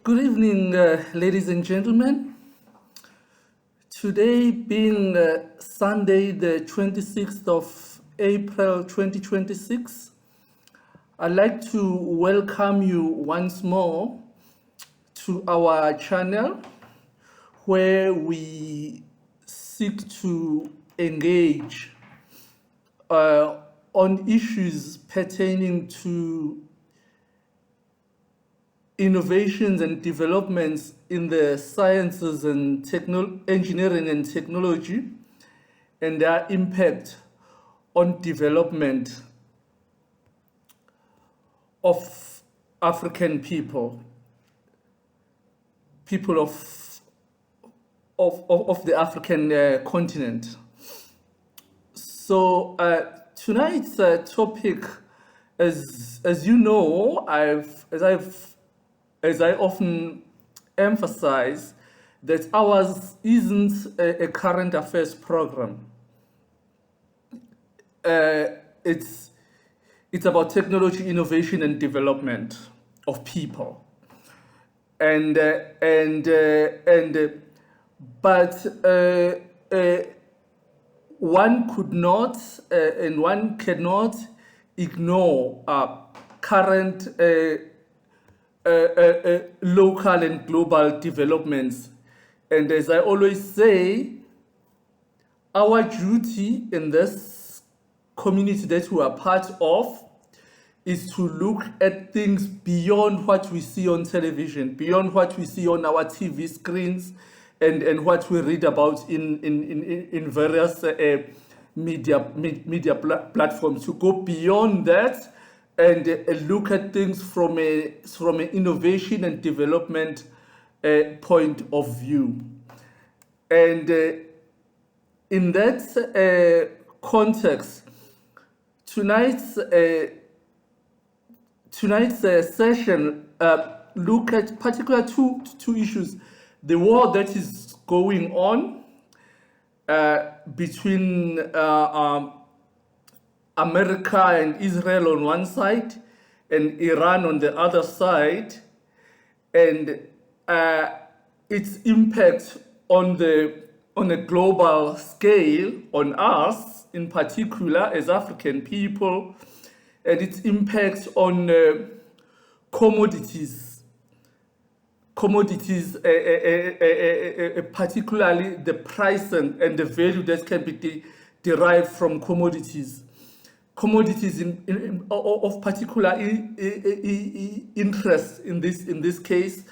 Good evening, ladies and gentlemen. Today being Sunday, the 26th of April 2026, I'd like to welcome you once more to our channel where we seek to engage on issues pertaining to innovations and developments in the sciences and engineering and technology and their impact on development of African people of the African continent. So tonight's topic, as you know, as I often emphasize, that ours isn't a current affairs program. It's about technology, innovation, and development of people. But one could not and one cannot ignore current local and global developments. And as I always say, our duty in this community that we are part of is to look at things beyond what we see on television, beyond what we see on our TV screens, and what we read about in various media platforms, to go beyond that and look at things from an innovation and development point of view. And in that context, tonight's session look at particular two issues: the war that is going on between America and Israel on one side, and Iran on the other side, and its impact on a global scale on us, in particular as African people, and its impact on commodities, particularly the price and the value that can be derived from commodities. Commodities of particular interest in this case,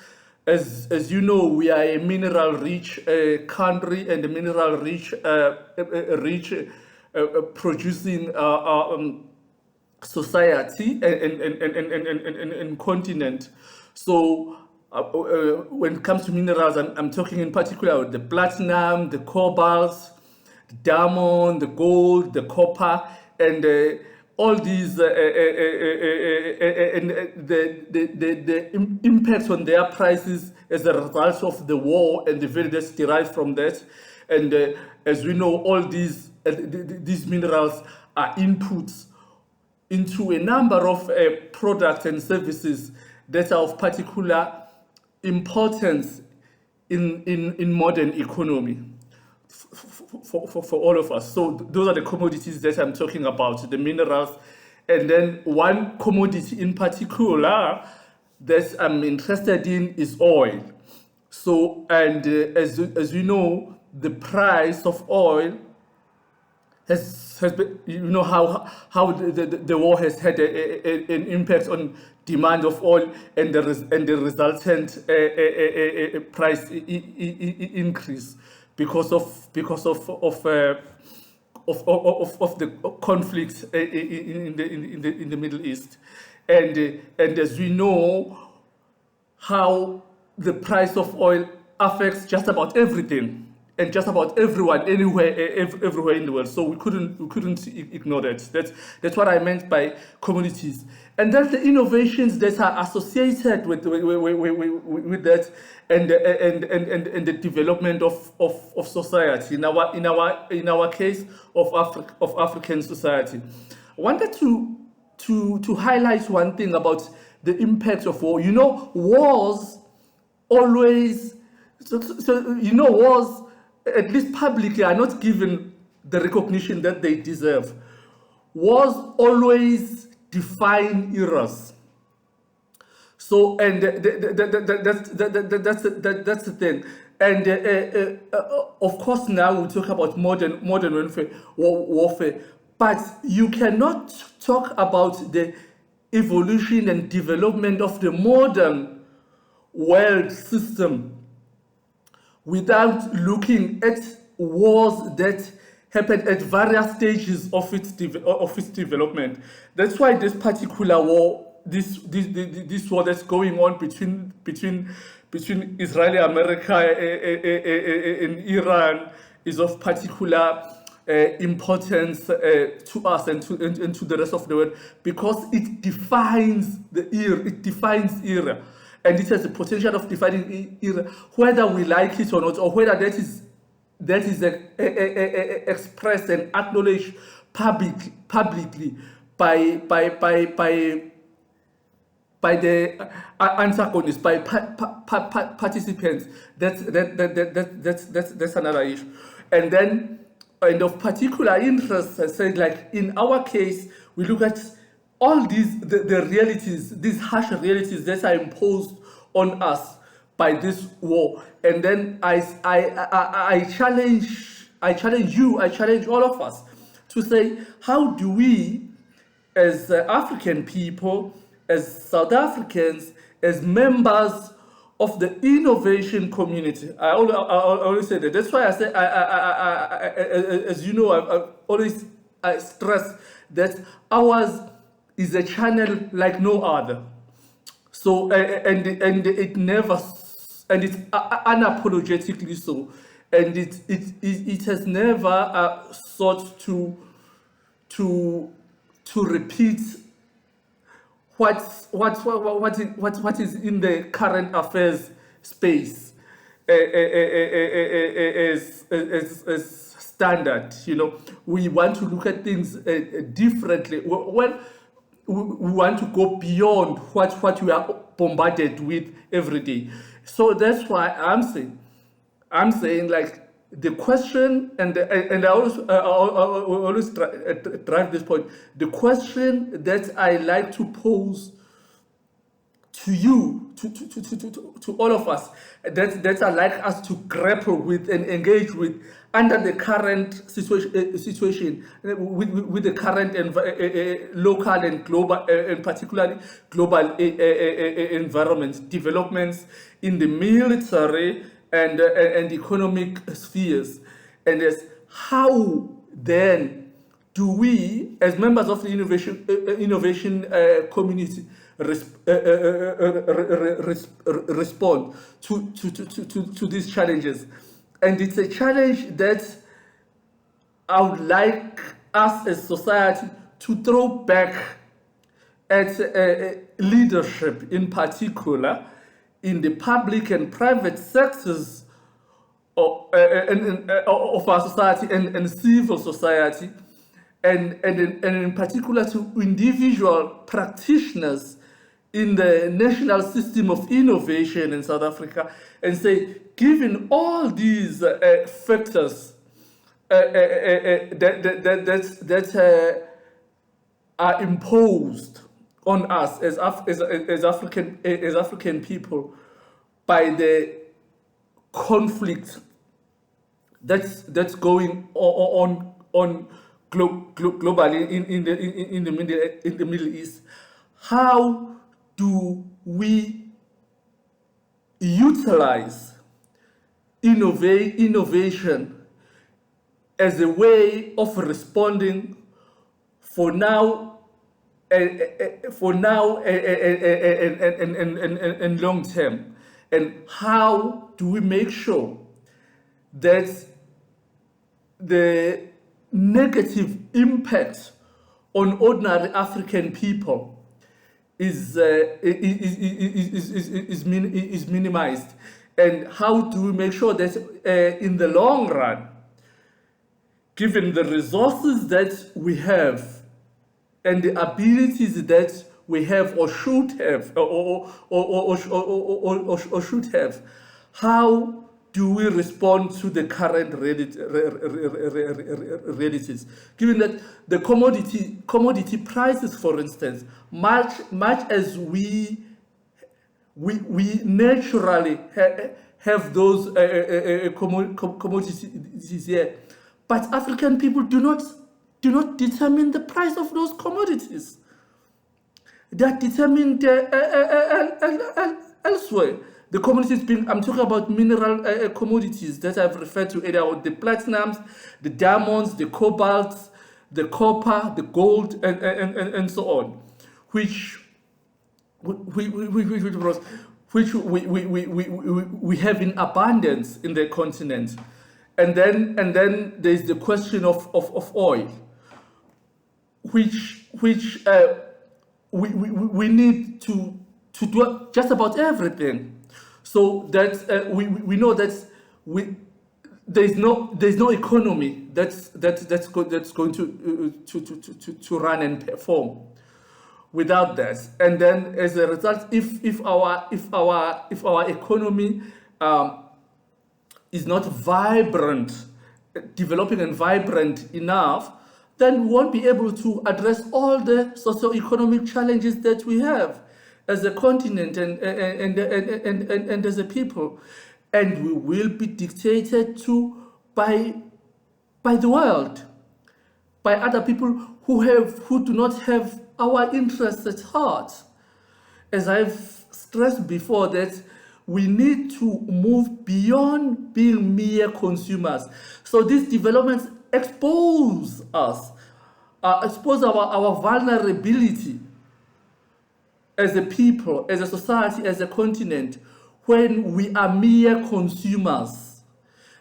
as you know, we are a mineral-rich country and a mineral-rich producing society and continent. So when it comes to minerals, I'm talking in particular about the platinum, the cobalt, the diamond, the gold, the copper, and all these and the impact on their prices as a result of the war and the value that's derived from that. And as we know, all these minerals are inputs into a number of products and services that are of particular importance in modern economy for all of us. So those are the commodities that I'm talking about, the minerals. And then one commodity in particular that I'm interested in is oil. So, and as you know, the price of oil has been, you know, how the war has had an impact on demand of oil and the resultant price increase because of the conflict in the Middle East, and as we know, how the price of oil affects just about everything and just about everyone, anywhere, everywhere in the world. So we couldn't ignore that. That's what I meant by commodities, and that's the innovations that are associated with that, and the development of society. In our case of African society, I wanted to highlight one thing about the impact of war. You know, wars always, wars, at least publicly, are not given the recognition that they deserve. Wars always define eras. So, and that's the thing. And of course, now we talk about modern warfare, but you cannot talk about the evolution and development of the modern world system without looking at wars that happened at various stages of its development. That's why this particular war, this war that's going on between Israel, America, and Iran is of particular importance to us and to the rest of the world, because it defines the era. It defines era, and it has the potential of defining era, whether we like it or not, or whether that is expressed and acknowledged publicly by the antagonists, by participants. That's another issue. And then, and of particular interest, I said, like in our case, we look at all these the realities, these harsh realities that are imposed on us by this war. And then I challenge you, I challenge all of us to say, how do we, as African people, as South Africans, as members of the innovation community? I always say that. That's why I say, as you know, I always stress that ours is a channel like no other. So, and it never, and it's unapologetically so, and it has never sought to repeat what is in the current affairs space as standard. We want to look at things differently. Well, we want to go beyond what we are bombarded with every day. So that's why I'm saying like the question, and I always drive this point. The question that I like to pose to you, to all of us, that I like us to grapple with and engage with under the current situation with the current local and global, and particularly global environments, developments in the military and economic spheres, and as how then do we, as members of the innovation community, respond to these challenges? And it's a challenge that I would like us as society to throw back at leadership, in particular in the public and private sectors of our society and civil society, and in particular to individual practitioners in the national system of innovation in South Africa, and say, given all these factors that are imposed on us as African people by the conflict that's going on globally in the Middle East, how do we utilize innovation as a way of responding for now and long term? And how do we make sure that the negative impact on ordinary African people is minimized? And how do we make sure that in the long run, given the resources that we have and the abilities that we have or should have or should have. How do we respond to the current realities? Given that the commodity prices, for instance, much as we naturally have those commodities here, but African people do not determine the price of those commodities. They are determined elsewhere. The commodities being, I'm talking about mineral commodities that I've referred to earlier, the platinums, the diamonds, the cobalts, the copper, the gold, and so on, which we have in abundance in the continent. And then there's the question of oil, which we need to do just about everything. So that we know that there's no economy that's going to run and perform without that. And then as a result, if our economy is not vibrant, developing and vibrant enough, then we won't be able to address all the socio-economic challenges that we have as a continent and as a people, and we will be dictated to by the world, by other people who do not have our interests at heart. As I've stressed before, that we need to move beyond being mere consumers. So these developments expose us, expose our vulnerability as a people, as a society, as a continent, when we are mere consumers.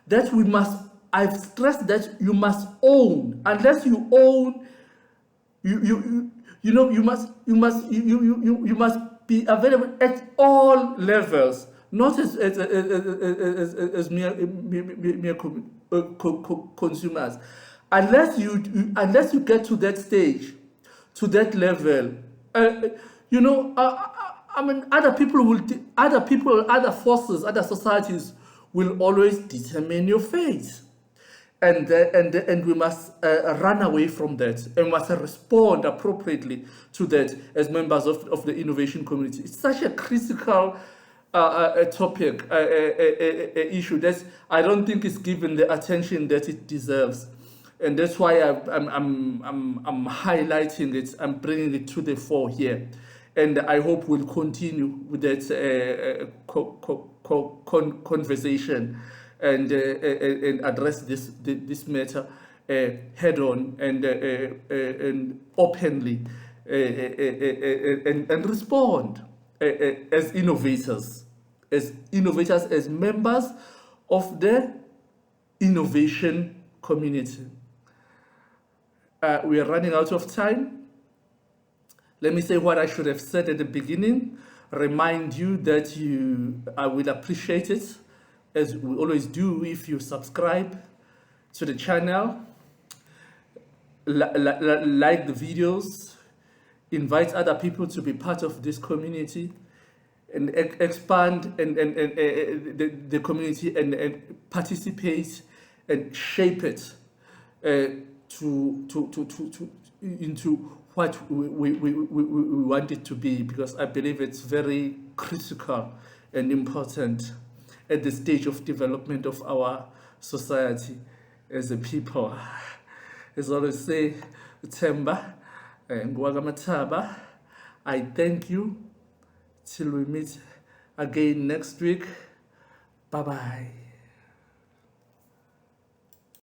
That we must, I've stressed that you must own. Unless you own, you must be available at all levels, not as mere consumers. Unless you get to that stage, to that level, I mean, other other forces, other societies will always determine your fate, and we must run away from that, and must respond appropriately to that as members of the innovation community. It's such a critical topic, issue that I don't think is given the attention that it deserves, and that's why I'm highlighting it. I'm bringing it to the fore here. And I hope we'll continue with that conversation and address this matter head on and openly and respond as innovators, as members of the innovation community. We are running out of time. Let me say what I should have said at the beginning. Remind you that I will appreciate it, as we always do, if you subscribe to the channel, like the videos, invite other people to be part of this community, and expand the community and participate and shape it into what we want it to be, because I believe it's very critical and important at the stage of development of our society as a people. As I always say, Themba, Ngwagamataba, I thank you. Till we meet again next week. Bye-bye.